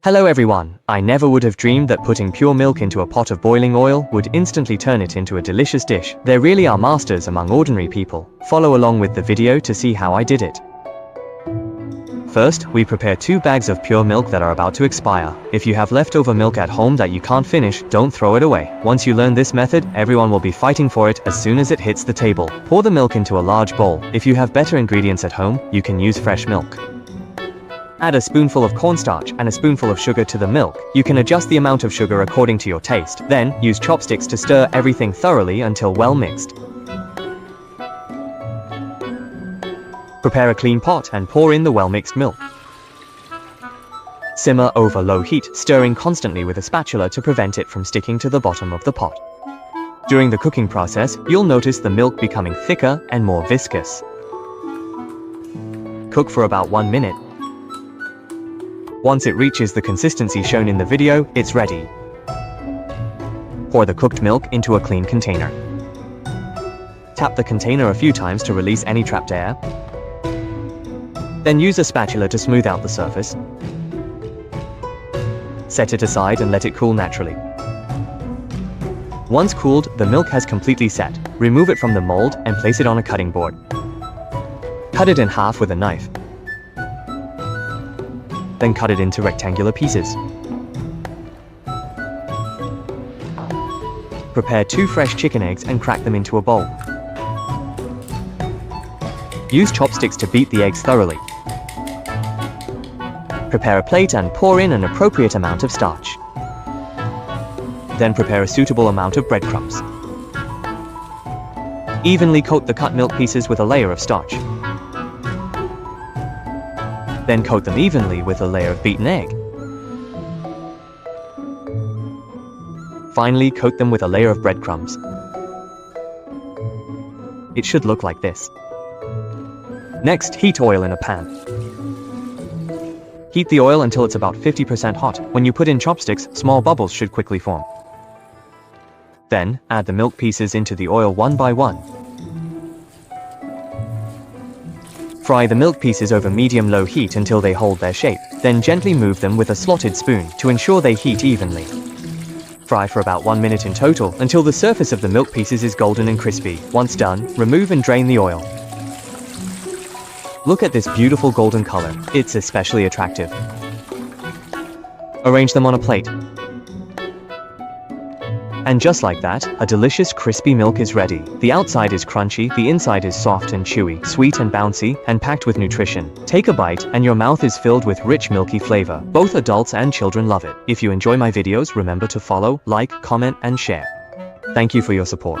Hello everyone, I never would have dreamed that putting pure milk into a pot of boiling oil would instantly turn it into a delicious dish. There really are masters among ordinary people. Follow along with the video to see how I did it. First, we prepare 2 bags of pure milk that are about to expire. If you have leftover milk at home that you can't finish, don't throw it away. Once you learn this method, everyone will be fighting for it as soon as it hits the table. Pour the milk into a large bowl. If you have better ingredients at home, you can use fresh milk. Add a spoonful of cornstarch and a spoonful of sugar to the milk. You can adjust the amount of sugar according to your taste. Then, use chopsticks to stir everything thoroughly until well mixed. Prepare a clean pot and pour in the well-mixed milk. Simmer over low heat, stirring constantly with a spatula to prevent it from sticking to the bottom of the pot. During the cooking process, you'll notice the milk becoming thicker and more viscous. Cook for about 1 minute. Once it reaches the consistency shown in the video, it's ready. Pour the cooked milk into a clean container. Tap the container a few times to release any trapped air. Then use a spatula to smooth out the surface. Set it aside and let it cool naturally. Once cooled, the milk has completely set. Remove it from the mold and place it on a cutting board. Cut it in half with a knife. Then cut it into rectangular pieces. Prepare 2 fresh chicken eggs and crack them into a bowl. Use chopsticks to beat the eggs thoroughly. Prepare a plate and pour in an appropriate amount of starch. Then prepare a suitable amount of breadcrumbs. Evenly coat the cut milk pieces with a layer of starch. Then coat them evenly with a layer of beaten egg. Finally, coat them with a layer of breadcrumbs. It should look like this. Next, heat oil in a pan. Heat the oil until it's about 50% hot. When you put in chopsticks, small bubbles should quickly form. Then, add the milk pieces into the oil one by one. Fry the milk pieces over medium-low heat until they hold their shape. Then gently move them with a slotted spoon to ensure they heat evenly. Fry for about 1 minute in total until the surface of the milk pieces is golden and crispy. Once done, remove and drain the oil. Look at this beautiful golden color. It's especially attractive. Arrange them on a plate. And just like that, a delicious crispy milk is ready. The outside is crunchy, the inside is soft and chewy, sweet and bouncy, and packed with nutrition. Take a bite, and your mouth is filled with rich milky flavor. Both adults and children love it. If you enjoy my videos, remember to follow, like, comment, and share. Thank you for your support.